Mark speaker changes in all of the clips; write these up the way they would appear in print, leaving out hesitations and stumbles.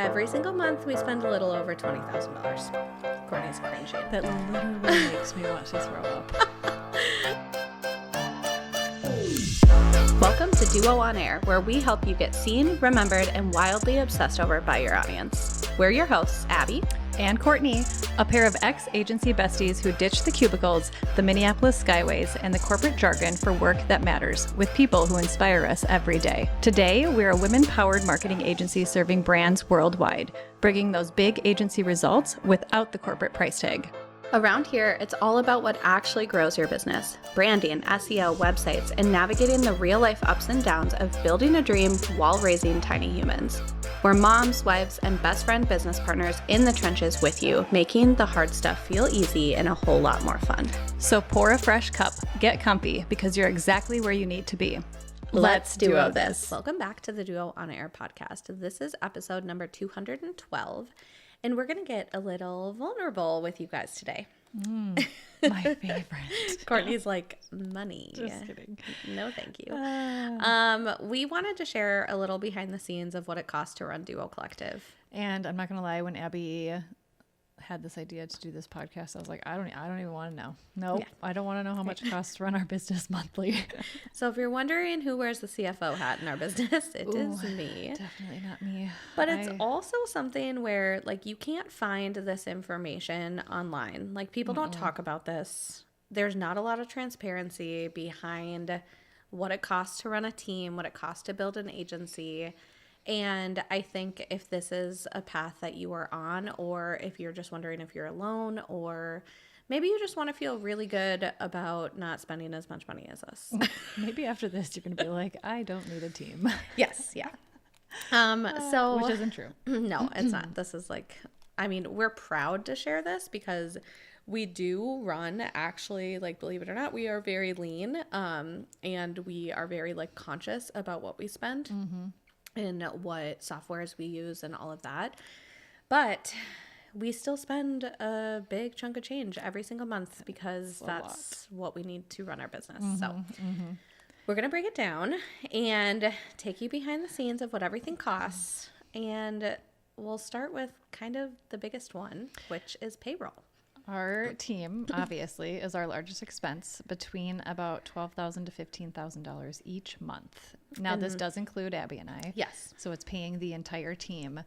Speaker 1: Every single month, we spend a little over $20,000. Courtney's cringing.
Speaker 2: That literally makes me want to throw up.
Speaker 1: Welcome to Duo On Air, where we help you get seen, remembered, and wildly obsessed over by your audience. We're your hosts, Abby
Speaker 2: And Courtney, a pair of ex-agency besties who ditched the cubicles, the Minneapolis skyways, and the corporate jargon for work that matters, with people who inspire us every day. Today, we're a women-powered marketing agency serving brands worldwide, bringing those big agency results without the corporate price tag.
Speaker 1: Around here, it's all about what actually grows your business. Branding, SEO, websites, and navigating the real-life ups and downs of building a dream while raising tiny humans. We're moms, wives, and best friend business partners in the trenches with you, making the hard stuff feel easy and a whole lot more fun.
Speaker 2: So pour a fresh cup, get comfy, because you're exactly where you need to be.
Speaker 1: Let's duo this. Welcome back to the Duo On Air podcast. This is episode number 212. And we're going to get a little vulnerable with you guys today.
Speaker 2: My favorite.
Speaker 1: Courtney's like, money.
Speaker 2: Just kidding.
Speaker 1: No, thank you. We wanted to share a little behind the scenes of what it costs to run Duo Collective.
Speaker 2: And I'm not going to lie, when Abby had this idea to do this podcast, I was like, I don't even want to know. Nope. Yeah. I don't want to know how much it costs to run our business monthly.
Speaker 1: So if you're wondering who wears the CFO hat in our business, it is me.
Speaker 2: Definitely not me.
Speaker 1: But it's also something where like you can't find this information online. Like people don't talk about this. There's not a lot of transparency behind what it costs to run a team, what it costs to build an agency. And I think if this is a path that you are on, or if you're just wondering if you're alone, or maybe you just want to feel really good about not spending as much money as us.
Speaker 2: Maybe after this, you're going to be like, I don't need a team.
Speaker 1: Yes. Yeah.
Speaker 2: Which isn't true.
Speaker 1: No, it's not. This is like, I mean, we're proud to share this because we do run actually, like, believe it or not, we are very lean. And we are very like conscious about what we spend. And what softwares we use and all of that. But we still spend a big chunk of change every single month because that's what we need to run our business. So we're going to break it down and take you behind the scenes of what everything costs. And we'll start with kind of the biggest one, which is payroll.
Speaker 2: Our team, obviously, is our largest expense, between about $12,000 to $15,000 each month. Now, this does include Abby and I.
Speaker 1: Yes.
Speaker 2: So it's paying the entire team.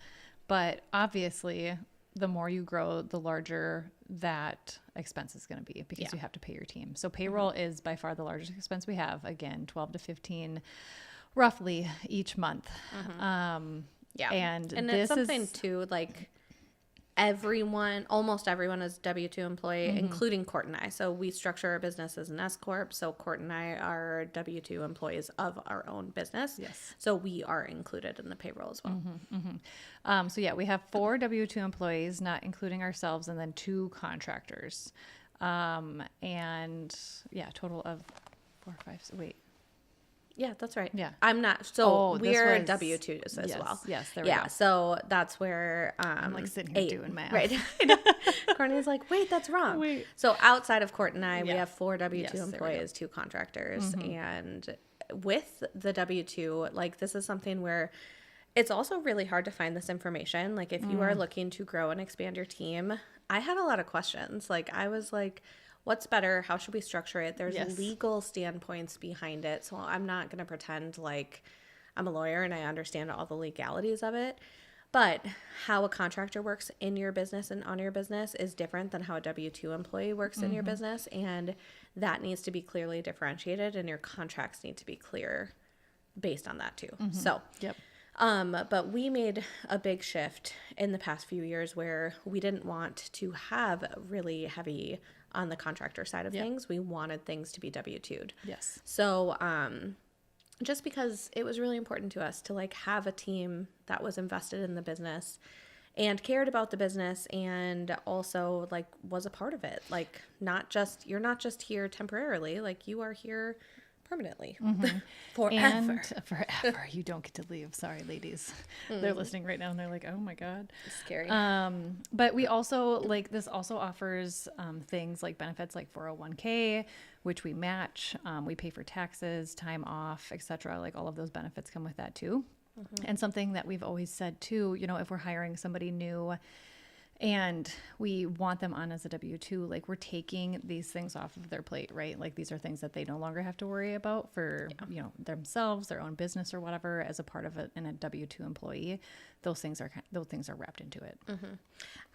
Speaker 2: But obviously, the more you grow, the larger that expense is going to be because you have to pay your team. So payroll is by far the largest expense we have. Again, 12 to 15 roughly each month. And
Speaker 1: it's something too, like, almost everyone is W-2 employee, including Court and I. So we structure our business as an S-Corp. So Court and I are W-2 employees of our own business.
Speaker 2: Yes.
Speaker 1: So we are included in the payroll as well.
Speaker 2: We have 4 W-2 employees, not including ourselves, and then 2 contractors. Total of 4, 5, wait.
Speaker 1: Yeah, that's right.
Speaker 2: Yeah.
Speaker 1: I'm not. So we're W-2s as well.
Speaker 2: Yes, there we go.
Speaker 1: So that's where
Speaker 2: I'm like sitting here doing math.
Speaker 1: Right. Courtney's like, wait, that's wrong.
Speaker 2: Wait.
Speaker 1: So outside of Court and I, we have 4 W-2
Speaker 2: Yes,
Speaker 1: employees, 2 contractors. And with the W-2, like this is something where it's also really hard to find this information. Like if you are looking to grow and expand your team, I had a lot of questions. Like I was like, what's better? How should we structure it? There's legal standpoints behind it. So I'm not going to pretend like I'm a lawyer and I understand all the legalities of it. But how a contractor works in your business and on your business is different than how a W-2 employee works in your business. And that needs to be clearly differentiated, and your contracts need to be clear based on that too. So, but we made a big shift in the past few years where we didn't want to have really heavy on the contractor side of things. We wanted things to be W-2'd.
Speaker 2: Yes.
Speaker 1: So, just because it was really important to us to like have a team that was invested in the business and cared about the business and also like was a part of it. Like you're not just here temporarily, like you are here permanently. Forever.
Speaker 2: And forever. You don't get to leave. Sorry, ladies. They're listening right now and they're like, oh my God.
Speaker 1: It's scary.
Speaker 2: But we also this also offers things like benefits like 401k, which we match. We pay for taxes, time off, etc. Like all of those benefits come with that too. And something that we've always said too, you know, if we're hiring somebody new and we want them on as a W-2, like we're taking these things off of their plate, right? Like these are things that they no longer have to worry about for, you know, themselves, their own business or whatever, as a part of in a W-2 employee. Those things are wrapped into it.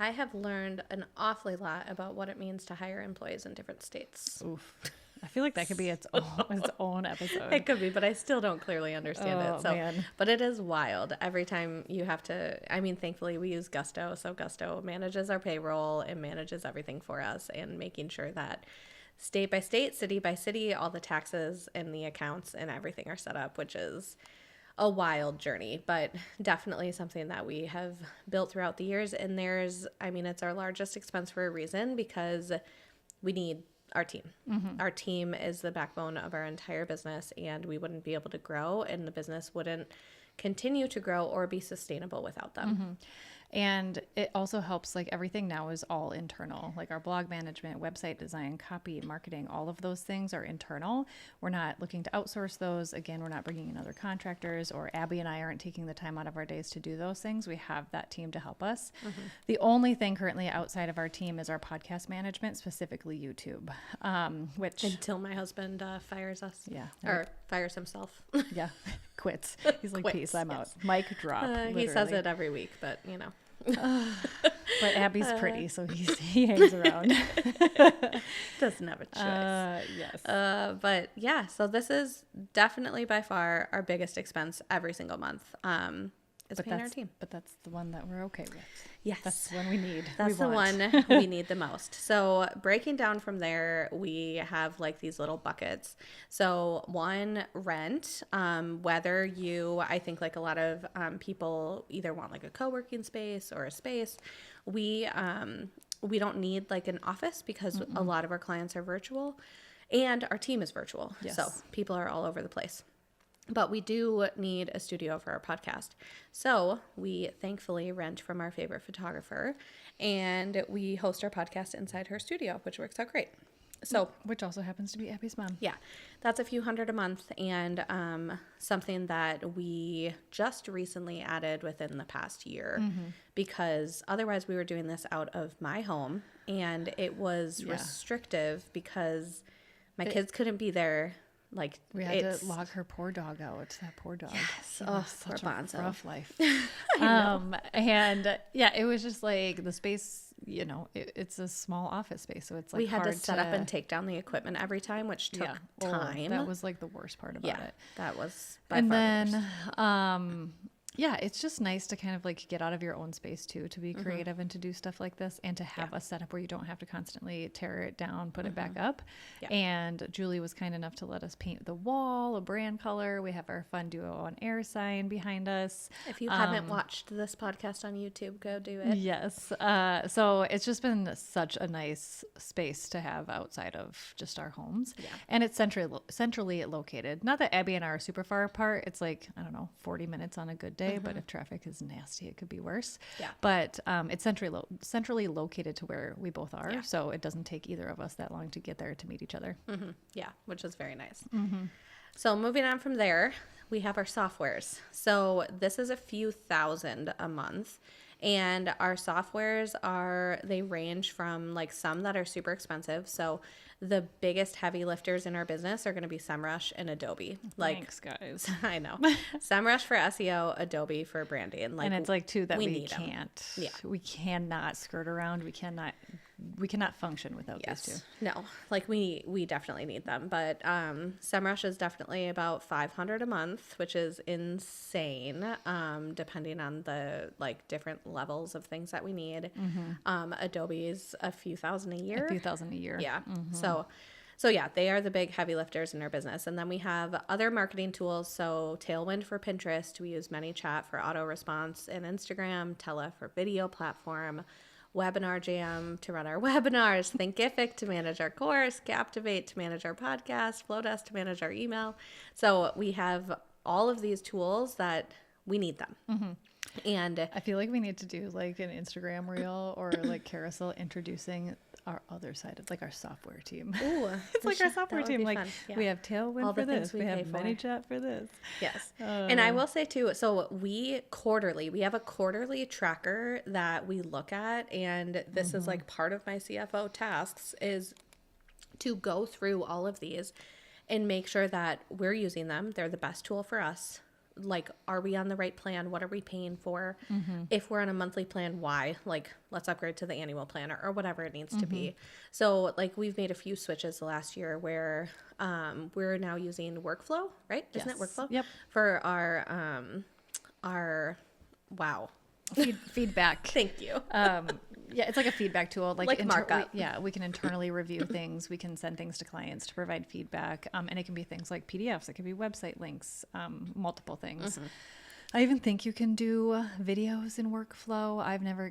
Speaker 1: I have learned an awfully lot about what it means to hire employees in different states.
Speaker 2: Oof. I feel like that could be its own episode.
Speaker 1: It could be, but I still don't clearly understand it. So,
Speaker 2: man.
Speaker 1: But it is wild. Every time you have to, I mean, thankfully we use Gusto. So Gusto manages our payroll and manages everything for us, and making sure that state by state, city by city, all the taxes and the accounts and everything are set up, which is a wild journey, but definitely something that we have built throughout the years. And it's our largest expense for a reason, because we need our team. Our team is the backbone of our entire business, and we wouldn't be able to grow, and the business wouldn't continue to grow or be sustainable without them.
Speaker 2: And it also helps, like everything now is all internal, like our blog management, website design, copy, marketing, all of those things are internal. We're not looking to outsource those. Again, we're not bringing in other contractors, or Abby and I aren't taking the time out of our days to do those things. We have that team to help us. The only thing currently outside of our team is our podcast management, specifically YouTube, which
Speaker 1: Until my husband fires us.
Speaker 2: Yeah.
Speaker 1: Or fires himself.
Speaker 2: Yeah. Quits. He's like,
Speaker 1: Quits,
Speaker 2: peace, I'm
Speaker 1: yes.
Speaker 2: out. Mic drop.
Speaker 1: He says
Speaker 2: literally.
Speaker 1: it every week, but you know.
Speaker 2: But Abby's pretty, so he hangs around.
Speaker 1: Doesn't have a choice.
Speaker 2: Yes.
Speaker 1: But yeah, so this is definitely by far our biggest expense every single month. Is paying our team.
Speaker 2: But that's the one that we're okay with.
Speaker 1: Yes.
Speaker 2: That's the one we need.
Speaker 1: That's the one we need the most. So breaking down from there, we have like these little buckets. So one, rent, I think like a lot of people either want like a co-working space or a space. We don't need like an office, because a lot of our clients are virtual and our team is virtual.
Speaker 2: Yes.
Speaker 1: So people are all over the place. But we do need a studio for our podcast. So we thankfully rent from our favorite photographer, and we host our podcast inside her studio, which works out great. So,
Speaker 2: which also happens to be Abby's mom.
Speaker 1: yeah, that's a few $100 a month, and something that we just recently added within the past year, because otherwise we were doing this out of my home, and it was restrictive because my kids couldn't be there. Like,
Speaker 2: we had to log her poor dog out. That poor dog.
Speaker 1: Yes.
Speaker 2: Such
Speaker 1: poor
Speaker 2: a
Speaker 1: Bonzo.
Speaker 2: rough life.
Speaker 1: I know.
Speaker 2: And yeah, it was just like the space, you know, it's a small office space. So it's like
Speaker 1: we had to
Speaker 2: hard
Speaker 1: set up and take down the equipment every time, which took time.
Speaker 2: That was like the worst part about it.
Speaker 1: That was by
Speaker 2: And
Speaker 1: far
Speaker 2: then,
Speaker 1: the worst.
Speaker 2: yeah, it's just nice to kind of like get out of your own space too, to be creative and to do stuff like this, and to have a setup where you don't have to constantly tear it down, put it back up.
Speaker 1: Yeah.
Speaker 2: And Julie was kind enough to let us paint the wall a brand color. We have our Fun Duo on Air sign behind us.
Speaker 1: If you haven't watched this podcast on YouTube, go do it.
Speaker 2: Yes. So it's just been such a nice space to have outside of just our homes.
Speaker 1: Yeah.
Speaker 2: And it's centrally located. Not that Abby and I are super far apart. It's like, I don't know, 40 minutes on a good day. But if traffic is nasty, it could be worse.
Speaker 1: Yeah.
Speaker 2: But it's centrally located to where we both are.
Speaker 1: Yeah.
Speaker 2: So it doesn't take either of us that long to get there to meet each other.
Speaker 1: Yeah, which is very nice. So moving on from there, we have our softwares. So this is a few thousand a month. And our softwares they range from like some that are super expensive. So the biggest heavy lifters in our business are going to be SEMrush and Adobe. Like,
Speaker 2: Thanks, guys.
Speaker 1: I know. SEMrush for SEO, Adobe for branding. Like,
Speaker 2: And it's like two that we
Speaker 1: need 'em.
Speaker 2: can't.
Speaker 1: Yeah.
Speaker 2: We cannot skirt around. We cannot function without these two.
Speaker 1: No, like we definitely need them. But SEMrush is definitely about $500 a month, which is insane, depending on the like different levels of things that we need. Adobe's a few thousand a year.
Speaker 2: A few thousand a year.
Speaker 1: Yeah. So yeah, they are the big heavy lifters in our business. And then we have other marketing tools. So Tailwind for Pinterest. We use ManyChat for auto response and Instagram, Tela for video platform, Webinar Jam to run our webinars, Thinkific to manage our course, Captivate to manage our podcast, Flowdesk to manage our email. So we have all of these tools that we need them. And
Speaker 2: I feel like we need to do like an Instagram reel or like carousel introducing our other side of like our software team.
Speaker 1: Ooh,
Speaker 2: It's like our software team. Like
Speaker 1: Yeah.
Speaker 2: we have Tailwind
Speaker 1: All
Speaker 2: for
Speaker 1: the things
Speaker 2: this. We have
Speaker 1: for.
Speaker 2: ManyChat for this.
Speaker 1: Yes. And I will say too, so we have a quarterly tracker that we look at, and this is like part of my CFO tasks is to go through all of these and make sure that we're using them. They're the best tool for us. Like, are we on the right plan? What are we paying for? If we're on a monthly plan, why? Like, let's upgrade to the annual plan or whatever it needs to be. So, like, we've made a few switches the last year where we're now using Workflow, right? Isn't it Workflow?
Speaker 2: Yep.
Speaker 1: For our wow.
Speaker 2: Feedback.
Speaker 1: Thank you.
Speaker 2: Yeah, it's like a feedback tool. Like
Speaker 1: markup.
Speaker 2: We can internally review things. We can send things to clients to provide feedback. And it can be things like PDFs. It can be website links, multiple things. I even think you can do videos in Workflow. I've never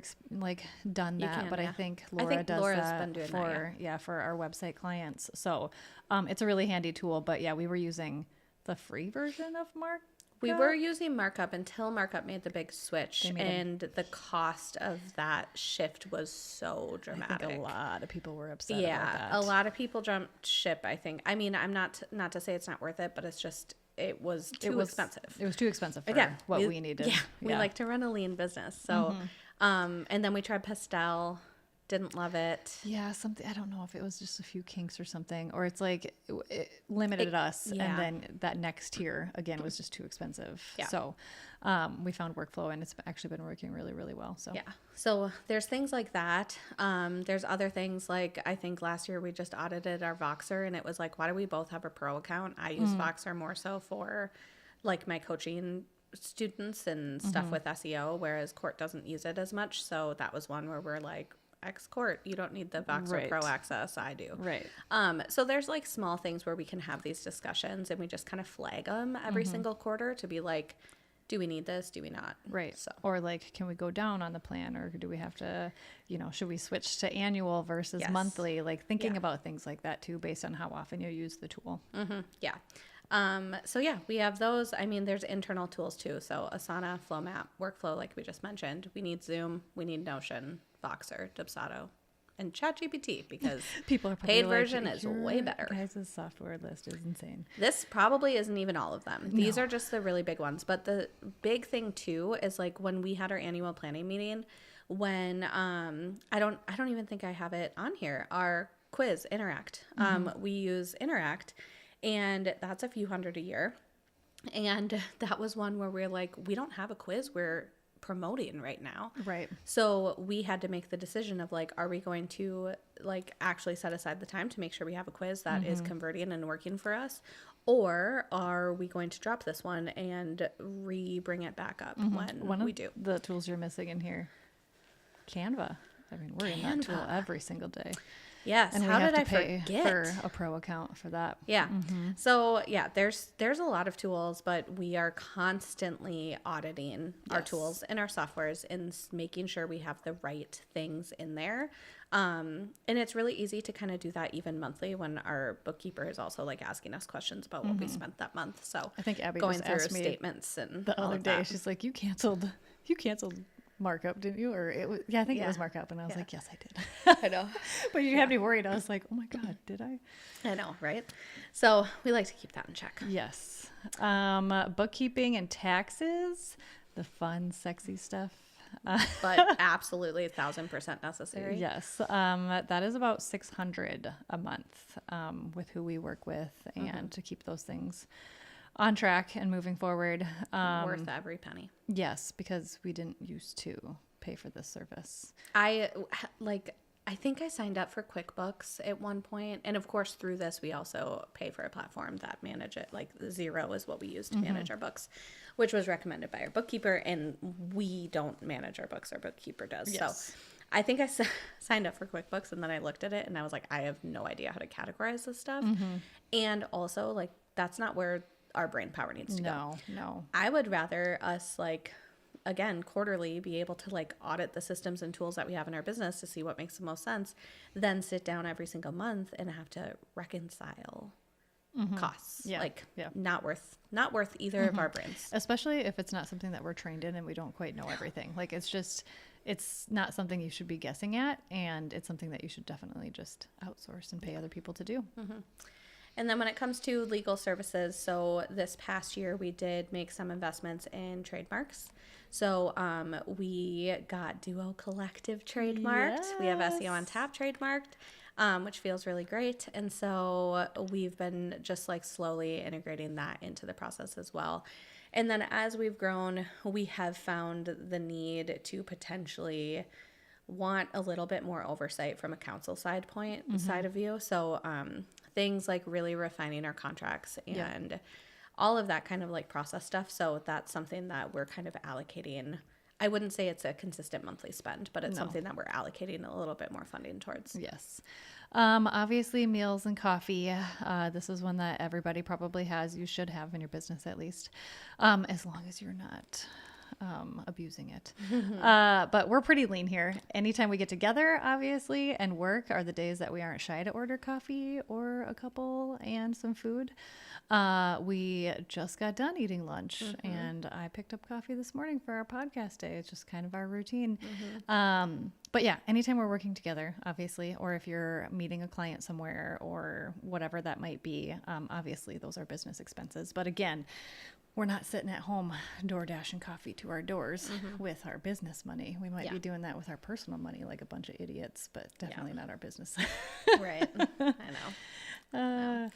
Speaker 2: done that, but I think Laura does
Speaker 1: Laura's
Speaker 2: that
Speaker 1: been doing that,
Speaker 2: for our website clients. So it's a really handy tool. But yeah, we were using the free version of Mark.
Speaker 1: We were using Markup until Markup made the big switch, and the cost of that shift was so dramatic.
Speaker 2: I think a lot of people were upset about that.
Speaker 1: A lot of people jumped ship, I think. I mean, I'm not to say it's not worth it, but it's just, it was too expensive.
Speaker 2: It was too expensive for what we needed.
Speaker 1: Yeah, we like to run a lean business. So, and then we tried Pastel. Didn't love it.
Speaker 2: Yeah, something. I don't know if it was just a few kinks or something, or it's like it limited us, and then that next tier again was just too expensive. Yeah. So we found Workflow, and it's actually been working really, really well. So
Speaker 1: yeah. So there's things like that. There's other things like I think last year we just audited our Voxer, and it was like, why do we both have a pro account? I use Voxer more so for like my coaching students and stuff with SEO, whereas Court doesn't use it as much. So that was one where we're like, Court, you don't need the Voxer Pro access. I do.
Speaker 2: Right.
Speaker 1: So there's like small things where we can have these discussions, and we just kind of flag them every single quarter to be like, do we need this? Do we not?
Speaker 2: Right. So, or like, can we go down on the plan, or do we have to, should we switch to annual versus monthly? Like thinking about things like that too, based on how often you use the tool.
Speaker 1: Yeah. So yeah, we have those. I mean, there's internal tools too. So Asana, FlowMap, Workflow, like we just mentioned. We need Zoom. We need Notion, Voxer, Dubsado, and ChatGPT, because
Speaker 2: people are
Speaker 1: paid version is way better.
Speaker 2: Guys' software list is insane.
Speaker 1: This probably isn't even all of them. These are just the really big ones. But the big thing too is like when we had our annual planning meeting, when I don't even think I have it on here. Our quiz, Interact. We use Interact, and that's a few hundred a year. And that was one where we're like, we don't have a quiz. We're promoting right now.
Speaker 2: Right.
Speaker 1: So we had to make the decision of like, are we going to like actually set aside the time to make sure we have a quiz that is converting and working for us? Or are we going to drop this one and bring it back up when we do?
Speaker 2: The tools you're missing in here, Canva. I mean, we're in that tool every single day.
Speaker 1: Yes.
Speaker 2: And
Speaker 1: how
Speaker 2: we have
Speaker 1: did
Speaker 2: to pay
Speaker 1: forget?
Speaker 2: For a pro account for that.
Speaker 1: Yeah. So yeah, there's a lot of tools, but we are constantly auditing our tools and our softwares and making sure we have the right things in there. And it's really easy to kind of do that even monthly when our bookkeeper is also like asking us questions about what we spent that month. So
Speaker 2: I think Abby
Speaker 1: going
Speaker 2: just
Speaker 1: through
Speaker 2: asked me
Speaker 1: statements and
Speaker 2: the
Speaker 1: all
Speaker 2: other
Speaker 1: of
Speaker 2: day,
Speaker 1: that.
Speaker 2: she's like, you canceled Markup, didn't you? Or it was, I think it was Markup, and I was like, yes, I did.
Speaker 1: I know.
Speaker 2: But you had me worried. I was like, oh my God, did I?
Speaker 1: I know, right? So we like to keep that in check.
Speaker 2: Yes. Bookkeeping and taxes, the fun, sexy stuff.
Speaker 1: But absolutely 1,000% necessary.
Speaker 2: Yes. That is about $600 a month with who we work with, and to keep those things on track and moving forward.
Speaker 1: Worth every penny.
Speaker 2: Yes, because we didn't used to pay for this service.
Speaker 1: I think I signed up for QuickBooks at one point, and of course through this we also pay for a platform that manage it. Like Xero is what we use to manage our books, which was recommended by our bookkeeper, and we don't manage our books, our bookkeeper does.
Speaker 2: Yes.
Speaker 1: So I think I signed up for QuickBooks, and then I looked at it and I was like, I have no idea how to categorize this stuff. And also like that's not where our brain power needs to go.
Speaker 2: No.
Speaker 1: I would rather us like, again, quarterly be able to like audit the systems and tools that we have in our business to see what makes the most sense than sit down every single month and have to reconcile costs.
Speaker 2: Yeah.
Speaker 1: Like
Speaker 2: Yeah.
Speaker 1: not worth either of our brains.
Speaker 2: Especially if it's not something that we're trained in and we don't quite know everything. Like it's just, it's not something you should be guessing at, and it's something that you should definitely just outsource and pay other people to do.
Speaker 1: And then when it comes to legal services, so this past year we did make some investments in trademarks. So we got Duo Collective trademarked. Yes. We have SEO on Tap trademarked, which feels really great. And so we've been just like slowly integrating that into the process as well. And then as we've grown, we have found the need to potentially want a little bit more oversight from a counsel side of view. So things like really refining our contracts and all of that kind of like process stuff. So that's something that we're kind of allocating. I wouldn't say it's a consistent monthly spend, but it's something that we're allocating a little bit more funding towards.
Speaker 2: Yes. Obviously meals and coffee. This is one that everybody probably has. You should have in your business at least, as long as you're not abusing it. But we're pretty lean here. Anytime we get together, obviously, and work are the days that we aren't shy to order coffee or a couple and some food. We just got done eating lunch and I picked up coffee this morning for our podcast day. It's just kind of our routine. But yeah, anytime we're working together, obviously, or if you're meeting a client somewhere or whatever that might be, obviously those are business expenses. But again, we're not sitting at home door dashing coffee to our doors with our business money. We might be doing that with our personal money like a bunch of idiots, but definitely not our business.
Speaker 1: Right. I know.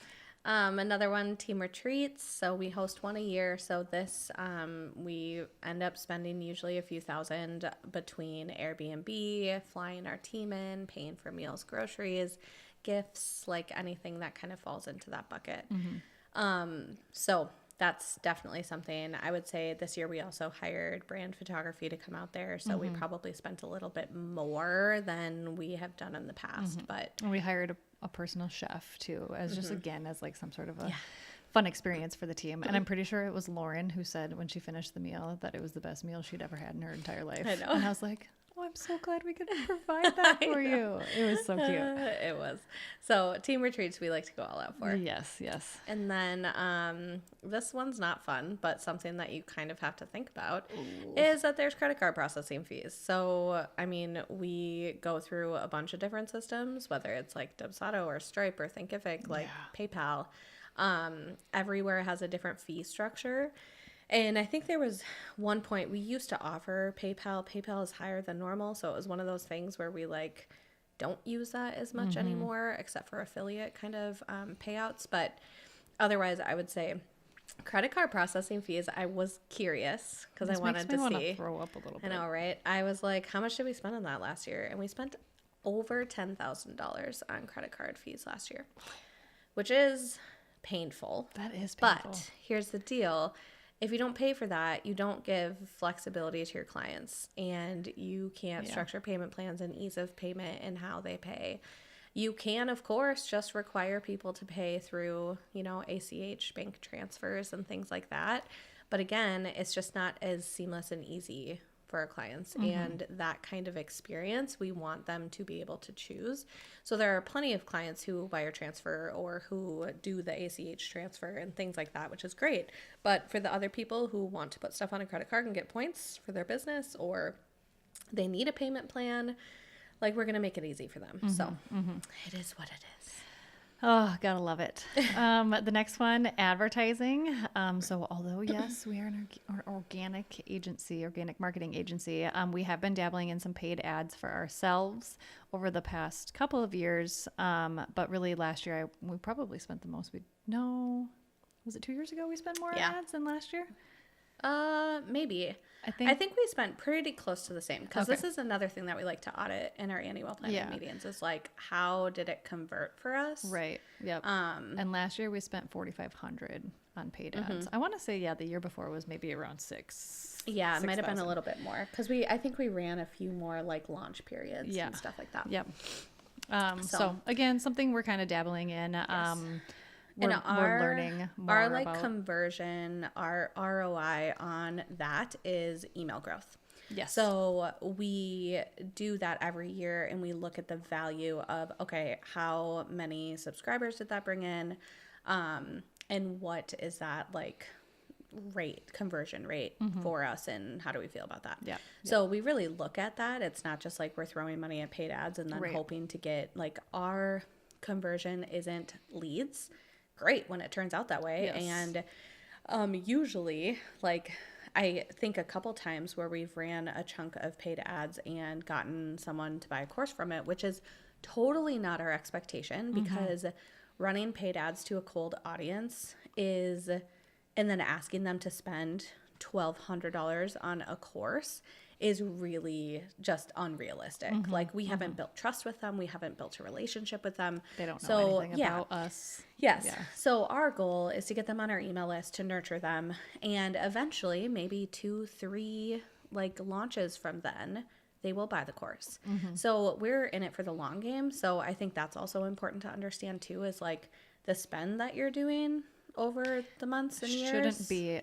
Speaker 1: Another one, team retreats. So we host one a year. So this, we end up spending usually a few thousand between Airbnb, flying our team in, paying for meals, groceries, gifts, like anything that kind of falls into that bucket. So that's definitely something. I would say this year we also hired brand photography to come out there. So we probably spent a little bit more than we have done in the past. But
Speaker 2: and we hired a personal chef too, as just again, as like some sort of a fun experience for the team. And I'm pretty sure it was Lauren who said when she finished the meal that it was the best meal she'd ever had in her entire life.
Speaker 1: I know.
Speaker 2: And I was like, oh, I'm so glad we could provide that for you. It was so cute.
Speaker 1: It was. So team retreats, we like to go all out for.
Speaker 2: Yes, yes.
Speaker 1: And then this one's not fun, but something that you kind of have to think about is that there's credit card processing fees. So, I mean, we go through a bunch of different systems, whether it's like Dubsado or Stripe or Thinkific, like PayPal. Everywhere has a different fee structure. And I think there was one point we used to offer PayPal. PayPal is higher than normal. So it was one of those things where we like don't use that as much anymore, except for affiliate kind of payouts. But otherwise, I would say credit card processing fees. I was curious because I wanted to see.
Speaker 2: Throw up a little bit.
Speaker 1: I know, right? I was like, how much did we spend on that last year? And we spent over $10,000 on credit card fees last year, which is painful.
Speaker 2: That is painful.
Speaker 1: But here's the deal. If you don't pay for that, you don't give flexibility to your clients, and you can't structure payment plans and ease of payment and how they pay. You can, of course, just require people to pay through, ACH bank transfers and things like that. But again, it's just not as seamless and easy for our clients. And that kind of experience, we want them to be able to choose. So there are plenty of clients who wire transfer or who do the ACH transfer and things like that, which is great. But for the other people who want to put stuff on a credit card and get points for their business, or they need a payment plan, like, we're going to make it easy for them. So it is what it is.
Speaker 2: Oh, gotta love it. The next one, advertising. So although, yes, we are an organic marketing agency, we have been dabbling in some paid ads for ourselves over the past couple of years. But really last year, we probably spent the most. Was it 2 years ago we spent more on ads than last year?
Speaker 1: Maybe. I think we spent pretty close to the same, because this is another thing that we like to audit in our annual planning meetings, is like, how did it convert for us?
Speaker 2: Right. Yep. And last year we spent $4,500 on paid ads. I want to say, the year before was maybe around $6,000.
Speaker 1: Yeah, it might have been a little bit more, because I think we ran a few more like launch periods and stuff like that.
Speaker 2: Yep. So again, something we're kind of dabbling in. Yes. We're learning more about
Speaker 1: conversion, our ROI on that is email growth.
Speaker 2: Yes.
Speaker 1: So we do that every year, and we look at the value of, okay, how many subscribers did that bring in? And what is that like conversion rate for us, and how do we feel about that?
Speaker 2: Yeah.
Speaker 1: So we really look at that. It's not just like we're throwing money at paid ads and then hoping to get, like, our conversion isn't leads. Great when it turns out that way. Yes. And usually, like, I think a couple times where we've ran a chunk of paid ads and gotten someone to buy a course from it, which is totally not our expectation, because running paid ads to a cold audience is, and then asking them to spend $1,200 on a course is really just unrealistic. Like, we haven't built trust with them. We haven't built a relationship with them.
Speaker 2: They don't know anything about us.
Speaker 1: Yes. Yeah. So our goal is to get them on our email list, to nurture them, and eventually, maybe 2-3 like launches from then, they will buy the course. So we're in it for the long game. So I think that's also important to understand too, is like the spend that you're doing over the months and years
Speaker 2: shouldn't be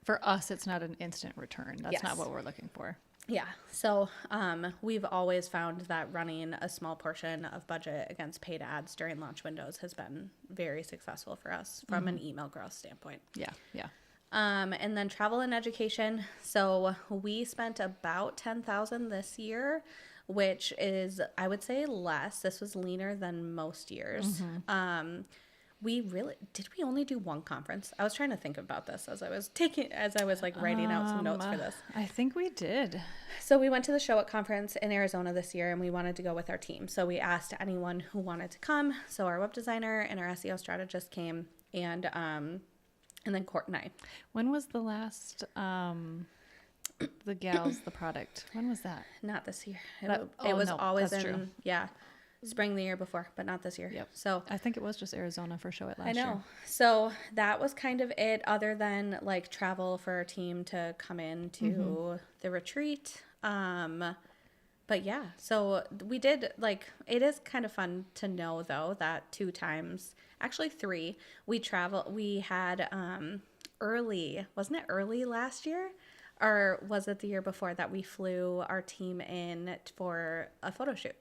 Speaker 2: for us, it's not an instant return. That's not what we're looking for.
Speaker 1: Yeah. So we've always found that running a small portion of budget against paid ads during launch windows has been very successful for us from an email growth standpoint.
Speaker 2: Yeah. Yeah.
Speaker 1: And then travel and education. So we spent about $10,000 this year, which is, I would say, less. This was leaner than most years. We only do one conference? I was trying to think about this as I was writing out some notes for this.
Speaker 2: I think we did.
Speaker 1: So we went to the Show It conference in Arizona this year, and we wanted to go with our team. So we asked anyone who wanted to come. So our web designer and our SEO strategist came, and then Court and I.
Speaker 2: When was the last, the gals, the product? When was that?
Speaker 1: Not this year. It was always in, true. Spring the year before, but not this year.
Speaker 2: Yep.
Speaker 1: So
Speaker 2: I think it was just Arizona for Show It last year.
Speaker 1: I know. So that was kind of it, other than like travel for our team to come in to the retreat. But yeah, so we did, like, it is kind of fun to know though that 2 times, actually 3, we had wasn't it early last year? Or was it the year before that we flew our team in for a photo shoot?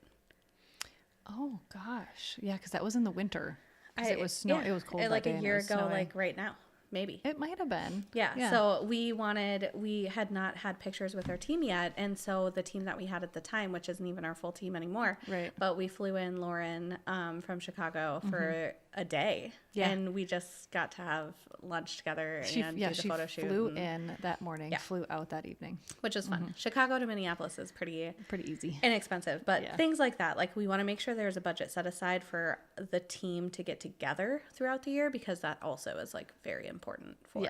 Speaker 2: Oh gosh, yeah, because that was in the winter. It was snow. It was cold.
Speaker 1: Like a year ago, like right now, maybe.
Speaker 2: It might have been.
Speaker 1: Yeah. So we had not had pictures with our team yet, and so the team that we had at the time, which isn't even our full team anymore,
Speaker 2: right? But
Speaker 1: we flew in Lauren from Chicago for a day, and we just got to have lunch together and do the photo shoot.
Speaker 2: She flew in that morning, flew out that evening,
Speaker 1: which is fun. Chicago to Minneapolis is pretty
Speaker 2: easy,
Speaker 1: inexpensive, but things like that, like we want to make sure there's a budget set aside for the team to get together throughout the year, because that also is like very important for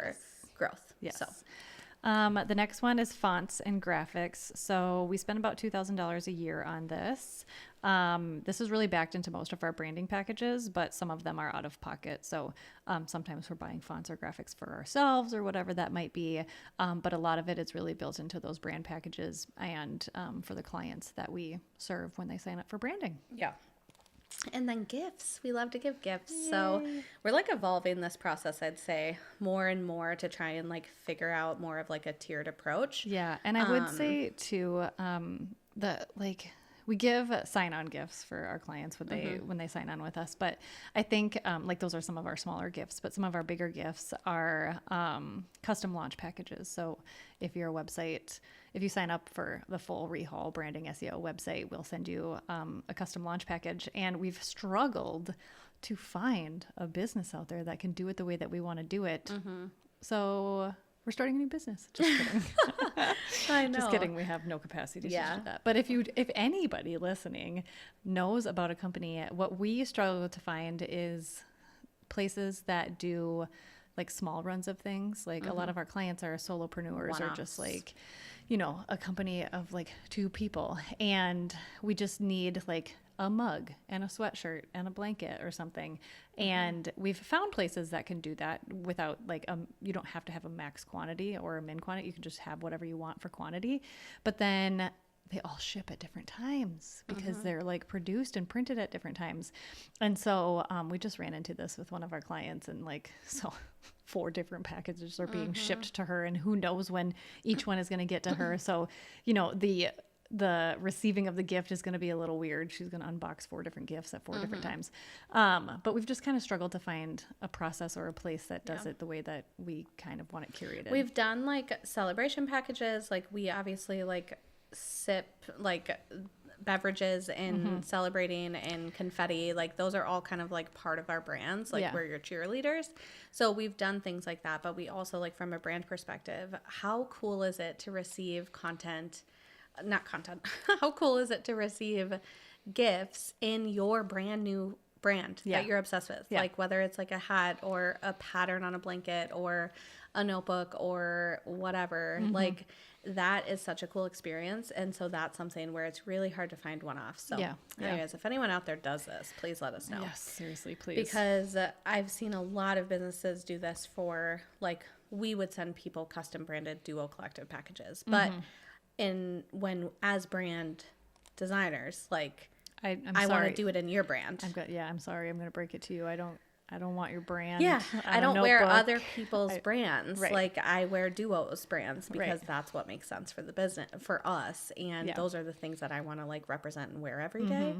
Speaker 1: growth.
Speaker 2: Yes.
Speaker 1: So
Speaker 2: the next one is fonts and graphics. So we spend about $2,000 a year on this. This is really backed into most of our branding packages, but some of them are out of pocket. So sometimes we're buying fonts or graphics for ourselves or whatever that might be. But a lot of it is really built into those brand packages and for the clients that we serve when they sign up for branding.
Speaker 1: Yeah. And then gifts. We love to give gifts. Yay. So we're like evolving this process, I'd say, more and more to try and like figure out more of like a tiered approach.
Speaker 2: Yeah. And I would say too, we give sign-on gifts for our clients when they sign on with us. But I think like those are some of our smaller gifts, but some of our bigger gifts are custom launch packages. So if your website, if you sign up for the full Rehaul Branding SEO website, we'll send you a custom launch package. And we've struggled to find a business out there that can do it the way that we want to do it. So we're starting a new business. Just kidding.
Speaker 1: I know.
Speaker 2: Just kidding. We have no capacity to do that. But if anybody listening knows about a company, what we struggle to find is places that do like small runs of things. Like a lot of our clients are solopreneurs or just like, a company of like 2 people. And we just need like a mug and a sweatshirt and a blanket or something. And we've found places that can do that without like, you don't have to have a max quantity or a min quantity. You can just have whatever you want for quantity, but then they all ship at different times because they're like produced and printed at different times. And so, we just ran into this with one of our clients, and like, so 4 different packages are being shipped to her, and who knows when each one is going to get to her. So, the receiving of the gift is going to be a little weird. She's going to unbox 4 different gifts at 4 different times. But we've just kind of struggled to find a process or a place that does it the way that we kind of want it curated.
Speaker 1: We've done like celebration packages. Like we obviously like sip like beverages and celebrating and confetti. Like those are all kind of like part of our brands. Like we're your cheerleaders. So we've done things like that. But we also like from a brand perspective, how cool is it to receive how cool is it to receive gifts in your brand new brand that you're obsessed with? Like whether it's like a hat or a pattern on a blanket or a notebook or whatever, like that is such a cool experience. And so that's something where it's really hard to find one-off. So anyways, if anyone out there does this, please let us know.
Speaker 2: Yes, seriously, please.
Speaker 1: Because I've seen a lot of businesses do this for like, we would send people custom branded duo collective packages, but as brand designers, like I want to do it in your brand.
Speaker 2: I'm sorry. I'm going to break it to you. I don't want your brand.
Speaker 1: Yeah. I don't wear other people's brands. Right. Like I wear Duo's brands because that's what makes sense for the business, for us. And those are the things that I want to like represent and wear every day.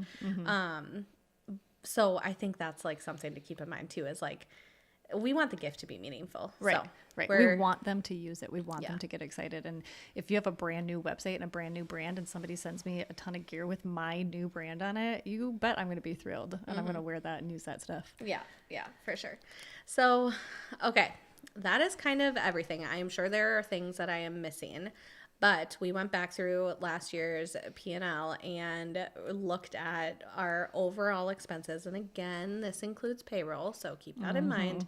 Speaker 1: So I think that's like something to keep in mind too, is like, we want the gift to be meaningful.
Speaker 2: Right.
Speaker 1: So
Speaker 2: right. We want them to use it. We want them to get excited. And if you have a brand new website and a brand new brand and somebody sends me a ton of gear with my new brand on it, you bet I'm going to be thrilled and I'm going to wear that and use that stuff. Yeah. Yeah, for sure. So, okay. That is kind of everything. I am sure there are things that I am missing, but we went back through last year's P&L and looked at our overall expenses. And again, this includes payroll, so keep that in mind.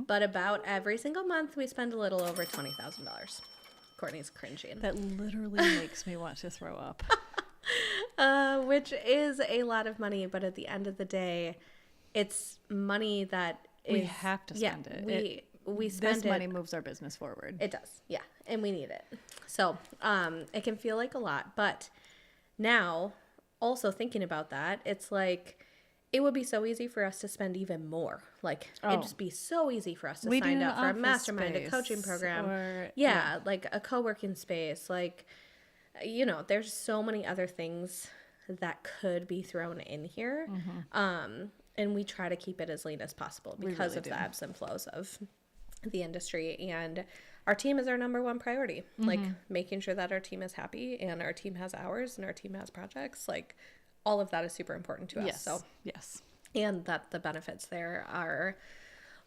Speaker 2: But about every single month, we spend a little over $20,000. Courtney's cringing. That literally makes me want to throw up.
Speaker 1: Which is a lot of money, but at the end of the day, it's money that
Speaker 2: we have to spend it.
Speaker 1: We spend
Speaker 2: this money moves our business forward.
Speaker 1: It does, yeah, and we need it. So it can feel like a lot, but now also thinking about that, it's like it would be so easy for us to spend even more. Like it'd just be so easy for us to sign up for a mastermind, a coaching program, like a co-working space. Like, you know, there's so many other things that could be thrown in here, and we try to keep it as lean as possible because of the ebbs and flows of the industry, and our team is our number one priority. Like making sure that our team is happy and our team has hours and our team has projects, like all of that is super important to us. So and that the benefits there are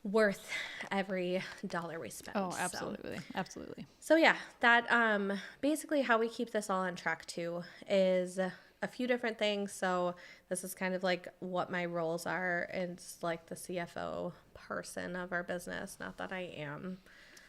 Speaker 1: worth every dollar we spend.
Speaker 2: Oh, absolutely. Absolutely.
Speaker 1: So yeah, that basically how we keep this all on track too is a few different things. So this is kind of like what my roles are. It's like the CFO person of our business. Not that I am,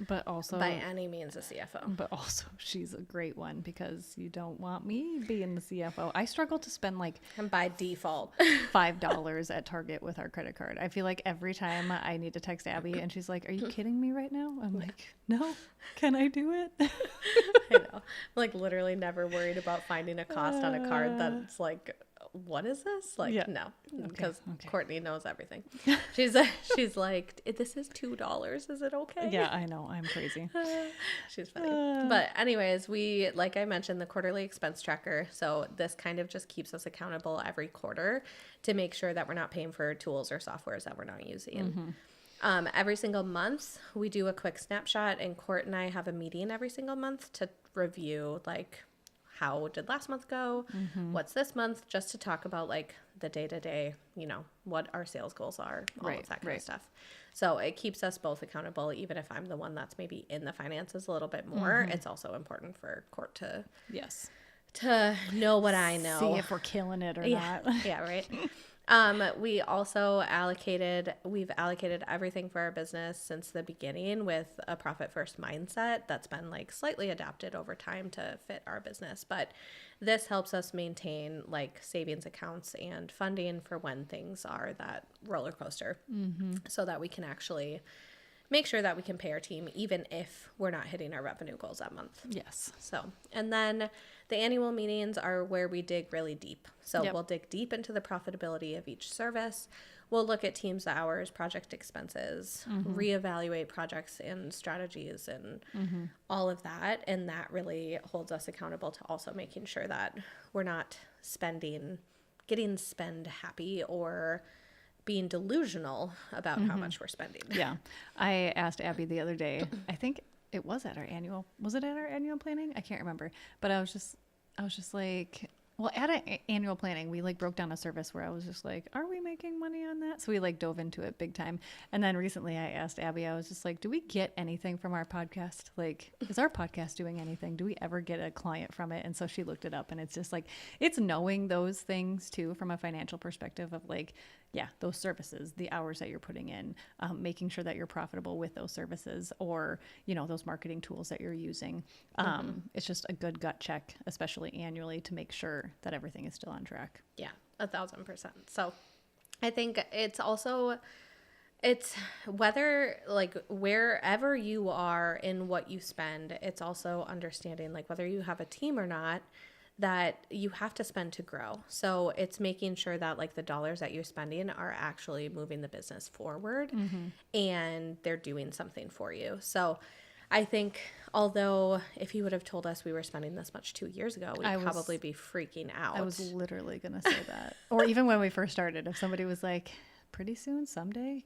Speaker 2: but also
Speaker 1: by any means a CFO.
Speaker 2: But also she's a great one because you don't want me being the CFO. I struggle to spend like
Speaker 1: and by default
Speaker 2: $5 at Target with our credit card. I feel like every time I need to text Abby and she's like, "Are you kidding me right now?" I'm like, "No, can I do it?"
Speaker 1: I know. I'm like literally never worried about finding a cost on a card that's like, what is this? Like, no, because Courtney knows everything. She's like, this is $2. Is it okay?
Speaker 2: Yeah, I know. I'm crazy.
Speaker 1: She's funny. But anyways, we, like I mentioned, the quarterly expense tracker. So this kind of just keeps us accountable every quarter to make sure that we're not paying for tools or softwares that we're not using. Every single month, we do a quick snapshot, and Court and I have a meeting every single month to review, like, how did last month go? What's this month? Just to talk about like the day-to-day, you know, what our sales goals are, all of that kind of stuff. So it keeps us both accountable, even if I'm the one that's maybe in the finances a little bit more. It's also important for Court to know what I know.
Speaker 2: See if we're killing it or not.
Speaker 1: Yeah, right. We've allocated everything for our business since the beginning with a profit first mindset that's been like slightly adapted over time to fit our business. But this helps us maintain like savings accounts and funding for when things are that roller coaster, so that we can actually make sure that we can pay our team even if we're not hitting our revenue goals that month.
Speaker 2: Yes.
Speaker 1: So, and then the annual meetings are where we dig really deep. So we'll dig deep into the profitability of each service. we'll look at teams' hours, project expenses, reevaluate projects and strategies and all of that. And that really holds us accountable to also making sure that we're not getting spend happy or being delusional about how much we're spending.
Speaker 2: Yeah. I asked Abby the other day, I think it was at our annual planning? I can't remember. But I was just like, well, at an annual planning, we like broke down a service where I was just like, are we making money on that? So we like dove into it big time. And then recently I asked Abby, I was just like, do we get anything from our podcast? Like, is our podcast doing anything? Do we ever get a client from it? And so she looked it up, and it's just like, it's knowing those things too, from a financial perspective of like, yeah, those services, the hours that you're putting in, making sure that you're profitable with those services, or, you know, those marketing tools that you're using. It's just a good gut check, especially annually, to make sure that everything is still on track.
Speaker 1: Yeah, 1,000%. So I think it's whether like wherever you are in what you spend, it's also understanding like whether you have a team or not, that you have to spend to grow. So it's making sure that like the dollars that you're spending are actually moving the business forward and they're doing something for you. So I think, although if you would have told us we were spending this much 2 years ago, we'd probably be freaking out.
Speaker 2: I was literally going to say that. Or even when we first started, if somebody was like, pretty soon, someday,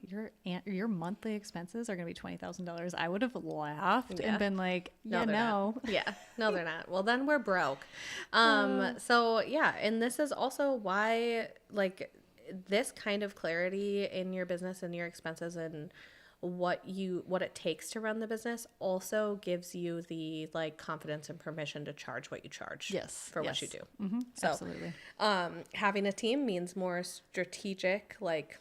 Speaker 2: your monthly expenses are going to be $20,000, I would have laughed and been like, no.
Speaker 1: No, they're not. Well, then we're broke. So yeah, and this is also why like this kind of clarity in your business and your expenses and what it takes to run the business also gives you the like confidence and permission to charge what you charge for what you do. So
Speaker 2: absolutely.
Speaker 1: Having a team means more strategic, like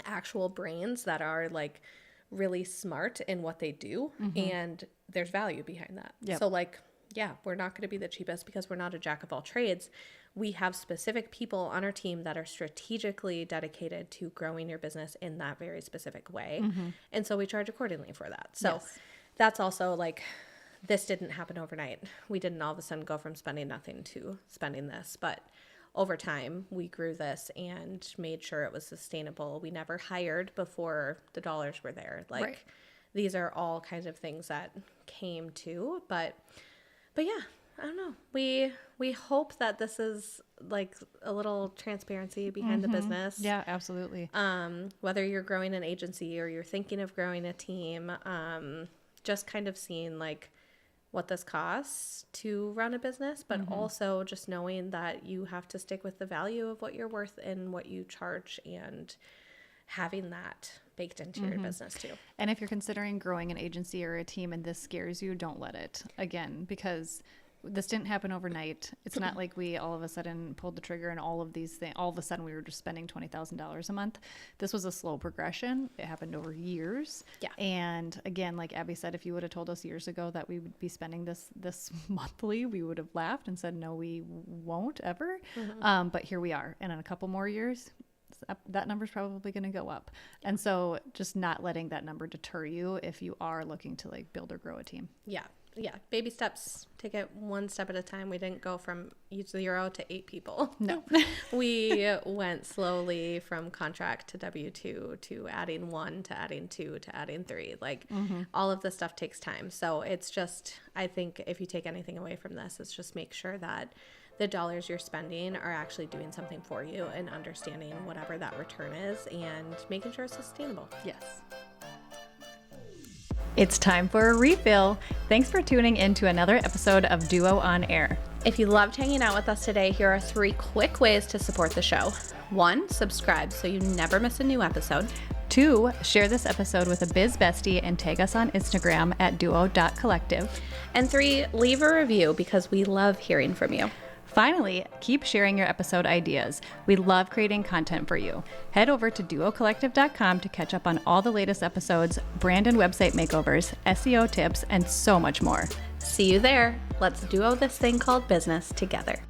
Speaker 1: actual brains that are like really smart in what they do, and there's value behind that. So like, yeah, we're not going to be the cheapest because we're not a jack of all trades. We have specific people on our team that are strategically dedicated to growing your business in that very specific way. And so we charge accordingly for that. So that's also like, this didn't happen overnight. We didn't all of a sudden go from spending nothing to spending this, but over time we grew this and made sure it was sustainable. We never hired before the dollars were there. Like these are all kinds of things that came to, but yeah, I don't know. We hope that this is like a little transparency behind the business.
Speaker 2: Yeah, absolutely.
Speaker 1: Whether you're growing an agency or you're thinking of growing a team, just kind of seeing like what this costs to run a business, but also just knowing that you have to stick with the value of what you're worth and what you charge, and having that baked into your business too.
Speaker 2: And if you're considering growing an agency or a team and this scares you, don't let it, again, because this didn't happen overnight. It's not like we all of a sudden pulled the trigger and all of these things, all of a sudden we were just spending $20,000 a month. This was a slow progression. It happened over years. Yeah. And again, like Abby said, if you would have told us years ago that we would be spending this monthly, we would have laughed and said, no, we won't ever. But here we are. And in a couple more years, that number is probably going to go up. And so just not letting that number deter you if you are looking to like build or grow a team.
Speaker 1: Yeah. Baby steps. Take it one step at a time. We didn't go from 0 to 8 people.
Speaker 2: No.
Speaker 1: We went slowly from contract to W-2 to adding 1 to adding 2 to adding 3. Like all of this stuff takes time. So it's just, I think if you take anything away from this, it's just make sure that the dollars you're spending are actually doing something for you and understanding whatever that return is and making sure it's sustainable.
Speaker 2: Yes. It's time for a refill. Thanks for tuning in to another episode of Duo on Air.
Speaker 1: If you loved hanging out with us today, here are 3 quick ways to support the show. 1, subscribe so you never miss a new episode.
Speaker 2: 2, share this episode with a biz bestie and tag us on Instagram at duo.collective.
Speaker 1: And 3, leave a review because we love hearing from you.
Speaker 2: Finally, keep sharing your episode ideas. We love creating content for you. Head over to duocollective.com to catch up on all the latest episodes, brand and website makeovers, SEO tips, and so much more.
Speaker 1: See you there. Let's duo this thing called business together.